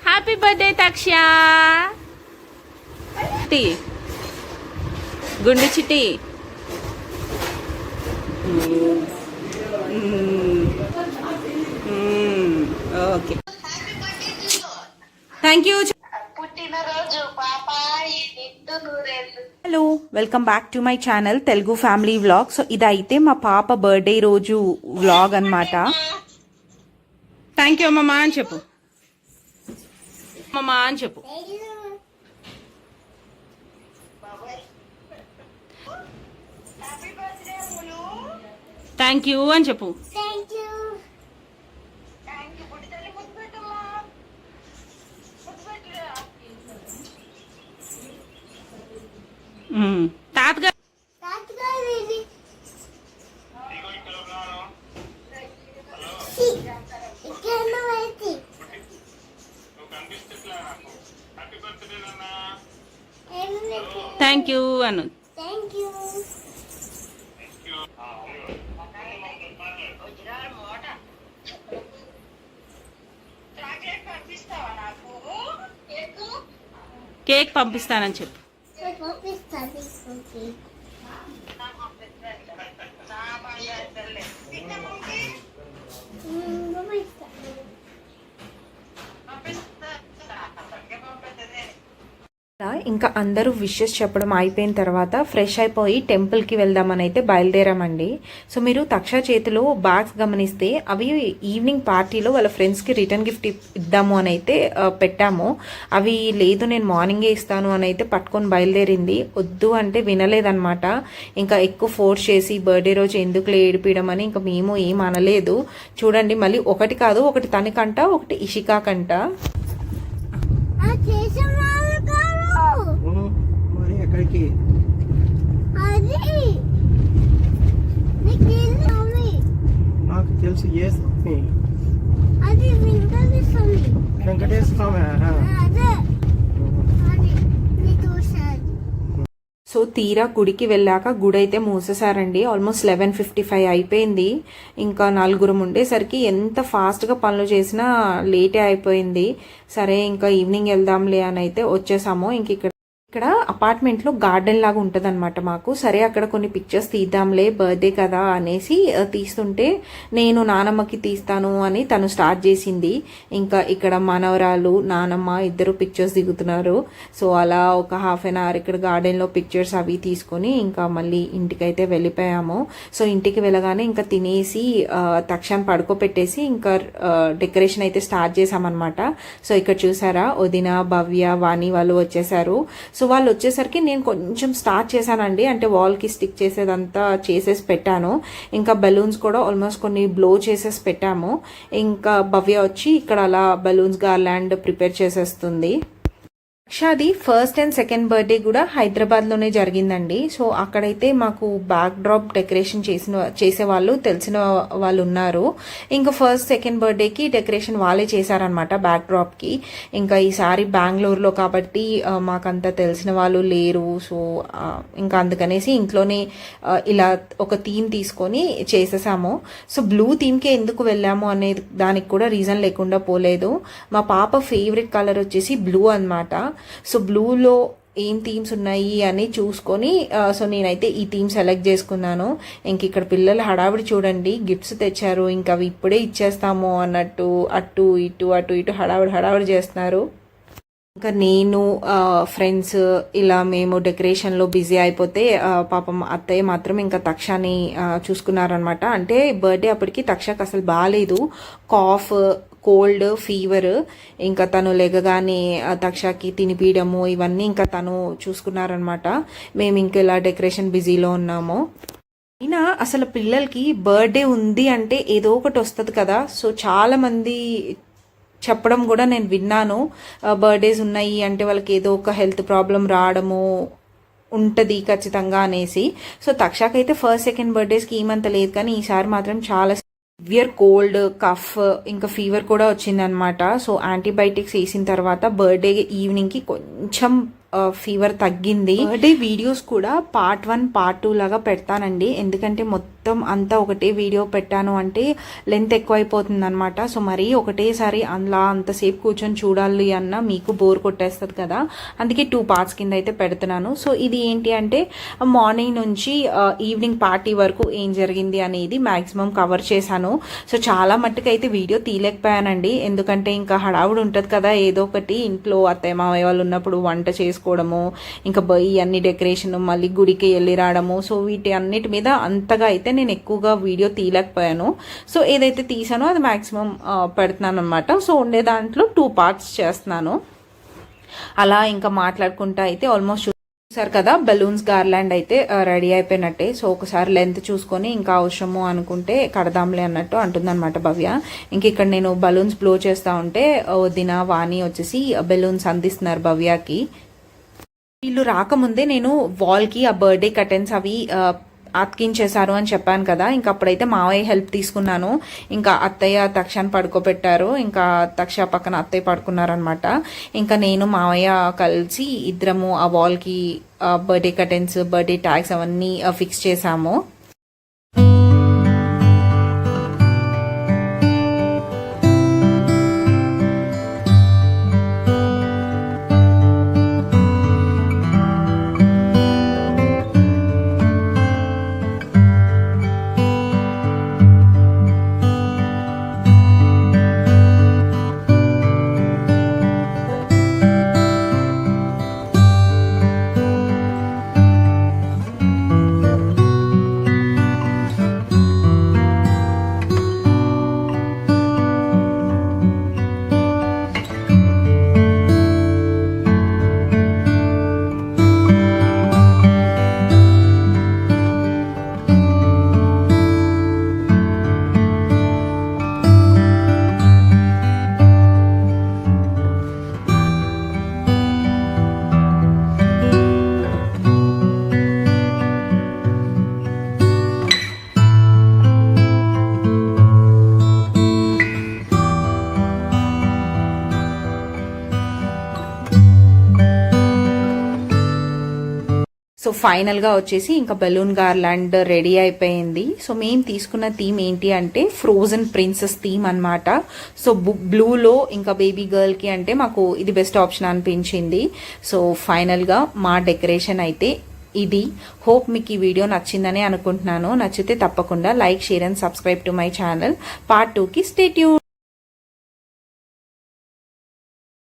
Happy birthday Taksha. గుండు చిట్టి. Okay, thank you. Hello, welcome back to my channel Telugu family vlog. So ఇదైతే మా పాప బర్త్డే రోజు వ్లాగ్ అనమాట. థ్యాంక్ యూ అమ్మమ్మ అని చెప్పు. అమ్మమ్మ అని చెప్పు. థ్యాంక్ యూ అని చెప్పు. తాతగారు థ్యాంక్ యూ అను. కేక్ పంపిస్తానని చెప్పు. ఇంకా అందరూ విషెస్ చెప్పడం అయిపోయిన తర్వాత ఫ్రెష్ అయిపోయి టెంపుల్కి వెళ్దామని అయితే బయలుదేరామండి. సో మీరు తక్ష చేతిలో బ్యాగ్స్ గమనిస్తే అవి ఈవినింగ్ పార్టీలో వాళ్ళ ఫ్రెండ్స్కి రిటర్న్ గిఫ్ట్ ఇద్దాము అని అయితే పెట్టాము. అవి లేదు నేను మార్నింగే ఇస్తాను అని అయితే పట్టుకొని బయలుదేరింది. వద్దు అంటే వినలేదన్నమాట. ఇంకా ఎక్కువ ఫోర్స్ చేసి బర్త్డే రోజు ఎందుకు ఏడిపించడం అని ఇంకా మేము ఏం అనలేదు. చూడండి, మళ్ళీ ఒకటి కాదు, ఒకటి తనకంట, ఒకటి ఇషికాకంట. నాకు తెలుసు వెంకటేశ్వర. సో తీరా గుడికి వెళ్ళాక గుడి అయితే మూసేశారండి. ఆల్మోస్ట్ 11:55 అయిపోయింది. ఇంకా నలుగురం ఉండేసరికి ఎంత ఫాస్ట్గా పనులు చేసినా లేటే అయిపోయింది. సరే ఇంకా ఈవినింగ్ వెళ్దాంలే అని అయితే వచ్చేసాము. ఇంక ఇక్కడ అపార్ట్మెంట్లో గార్డెన్ లాగా ఉంటుంది అనమాట మాకు. సరే అక్కడ కొన్ని పిక్చర్స్ తీద్దాంలే బర్త్డే కదా అనేసి తీస్తుంటే నేను నానమ్మకి తీస్తాను అని తను స్టార్ట్ చేసింది. ఇంకా ఇక్కడ మనవరాలు నానమ్మ ఇద్దరు పిక్చర్స్ దిగుతున్నారు. సో అలా ఒక హాఫ్ అన్ అవర్ ఇక్కడ గార్డెన్లో పిక్చర్స్ అవి తీసుకొని ఇంకా మళ్ళీ ఇంటికైతే వెళ్ళిపోయాము. సో ఇంటికి వెళ్ళగానే ఇంకా తినేసి తక్షణం పడుకోపెట్టేసి ఇంకా డెకరేషన్ అయితే స్టార్ట్ చేసామన్నమాట. సో ఇక్కడ చూసారా వదిన భవ్య వాణి వాళ్ళు వచ్చేసారు. సో వాళ్ళు వచ్చేసరికి నేను కొంచెం స్టార్ట్ చేశానండి. అంటే వాల్కి స్టిక్ చేసేదంతా చేసేసి పెట్టాను. ఇంకా బెలూన్స్ కూడా ఆల్మోస్ట్ కొన్ని బ్లో చేసేసి పెట్టాము. ఇంకా భవ్య వచ్చి ఇక్కడ అలా బెలూన్స్ గార్లాండ్ ప్రిపేర్ చేసేస్తుంది. అక్షాది ఫస్ట్ అండ్ సెకండ్ బర్త్డే కూడా హైదరాబాద్లోనే జరిగిందండి. సో అక్కడైతే మాకు బ్యాక్ డ్రాప్ డెకరేషన్ చేసేవాళ్ళు తెలిసిన వాళ్ళు ఉన్నారు. ఇంకా ఫస్ట్ సెకండ్ బర్త్డేకి డెకరేషన్ వాళ్ళే చేశారనమాట బ్యాక్ డ్రాప్కి. ఇంకా ఈసారి బెంగళూరులో కాబట్టి మాకంత తెలిసిన వాళ్ళు లేరు. సో ఇంకా అందుకనేసి ఇంట్లోనే ఇలా ఒక థీమ్ తీసుకొని చేసేసాము. సో బ్లూ థీమ్కే ఎందుకు వెళ్ళాము అనే దానికి కూడా రీజన్ లేకుండా పోలేదు. మా పాప ఫేవరెట్ కలర్ వచ్చేసి బ్లూ అనమాట. సో బ్లూలో ఏం థీమ్స్ ఉన్నాయి అని చూసుకొని సో నేనైతే ఈ థీమ్ సెలెక్ట్ చేసుకున్నాను. ఇంక ఇక్కడ పిల్లలు హడావిడి చూడండి, గిఫ్ట్స్ తెచ్చారు, ఇంకా అవి ఇప్పుడే ఇచ్చేస్తాము అన్నట్టు అటు ఇటు హడావిడి చేస్తున్నారు. ఇంకా నేను ఫ్రెండ్స్ ఇలా మేము డెకరేషన్లో బిజీ అయిపోతే పాపం అత్తయ్య మాత్రం ఇంకా తక్షని చూసుకున్నారనమాట. అంటే బర్త్డే అప్పటికి తక్షకు అసలు బాగాలేదు, కాఫ్ కోల్డ్ ఫీవర్. ఇంకా తను లేగగానే తక్షకి తినిపీయడము ఇవన్నీ ఇంకా తను చూసుకున్నారనమాట. మేము ఇంకా ఇలా డెకరేషన్ బిజీలో ఉన్నాము. అయినా అసలు పిల్లలకి బర్త్డే ఉంది అంటే ఏదో ఒకటి వస్తుంది కదా. సో చాలా మంది చెప్పడం కూడా నేను విన్నాను, బర్త్డేస్ ఉన్నాయి అంటే వాళ్ళకి ఏదో ఒక హెల్త్ ప్రాబ్లం రావడము ఉంటుంది ఖచ్చితంగా అనేసి. సో తక్షకైతే ఫస్ట్ సెకండ్ బర్త్డేస్కి ఏమంత లేదు, కానీ ఈసారి మాత్రం చాలా సివియర్ కోల్డ్ కఫ్ ఇంకా ఫీవర్ కూడా వచ్చిందనమాట. సో యాంటీబయాటిక్స్ వేసిన తర్వాత బర్త్డే ఈవినింగ్కి కొంచెం ఫీవర్ తగ్గింది. బర్త్డే వీడియోస్ కూడా పార్ట్ 1 పార్ట్ 2 లాగా పెడతానండి, ఎందుకంటే మొత్తం అంతా ఒకటే వీడియో పెట్టాను అంటే లెంత్ ఎక్కువైపోతుంది అనమాట. సో మరీ ఒకటేసారి అలా అంతసేపు కూర్చొని చూడాలి అన్న మీకు బోర్ కొట్టేస్తుంది కదా, అందుకే 2 పార్ట్స్ కింద అయితే పెడుతున్నాను. సో ఇది ఏంటి అంటే మార్నింగ్ నుంచి ఈవినింగ్ పార్టీ వరకు ఏం జరిగింది అనేది మ్యాక్సిమం కవర్ చేశాను. సో చాలా మట్టుకు అయితే వీడియో తీయలేకపోయానండి, ఎందుకంటే ఇంకా హడావుడు ఉంటుంది కదా, ఏదో ఒకటి ఇంట్లో అత్తయ్య మావయ్య వాళ్ళు ఉన్నప్పుడు వంట చేసుకోవడము, ఇంకా అన్ని డెకరేషన్, మళ్ళీ గుడికి వెళ్ళి రావడము. సో వీటి అన్నిటి మీద అంతగా అయితే నేను ఎక్కువగా వీడియో తీయలేకపోయాను. సో ఏదైతే తీసానో అది మ్యాక్సిమం పెడుతున్నాను అనమాట. సో ఉండే దాంట్లో 2 పార్ట్స్ చేస్తున్నాను. అలా ఇంకా మాట్లాడుకుంటా అయితే ఆల్మోస్ట్ చూసారు కదా, బెలూన్స్ గార్లాండ్ అయితే రెడీ అయిపోయినట్టే. సో ఒకసారి లెంత్ చూసుకొని ఇంకా అవసరము అనుకుంటే కడదాంలే అన్నట్టు అంటుందన్నమాట భవ్య. ఇంక ఇక్కడ నేను బలూన్స్ బ్లో చేస్తా ఉంటే వదిన వాణి వచ్చేసి బెలూన్స్ అందిస్తున్నారు భవ్యకి. వీళ్ళు రాకముందే నేను వాల్కి ఆ బర్త్డే కర్టెన్స్ అవి అతికించేశారు అని చెప్పాను కదా, ఇంకా అప్పుడైతే మావయ్య హెల్ప్ తీసుకున్నాను. ఇంకా అత్తయ్య తక్షణ పడుకోబెట్టారు, ఇంకా తక్ష పక్కన అత్తయ్య పడుకున్నారనమాట. ఇంకా నేను మావయ్య కలిసి ఇద్దరము ఆ వాల్కి బర్త్డే కర్టెన్స్, బర్త్డే ట్యాగ్స్ అవన్నీ ఫిక్స్ చేసాము. సో ఫైనల్గా వచ్చేసి ఇంకా బెలూన్ గార్లాండ్ రెడీ అయిపోయింది. సో మేము తీసుకున్న థీమ్ ఏంటి అంటే ఫ్రోజన్ ప్రిన్సెస్ థీమ్ అనమాట. సో బ్లూలో ఇంకా బేబీ గర్ల్కి అంటే మాకు ఇది బెస్ట్ ఆప్షన్ అనిపించింది. సో ఫైనల్గా మా డెకరేషన్ అయితే ఇది. హోప్ మీకు ఈ వీడియో నచ్చిందని అనుకుంటున్నాను. నచ్చితే తప్పకుండా like, share and subscribe to my channel. Part 2కి స్టే ట్యూన్.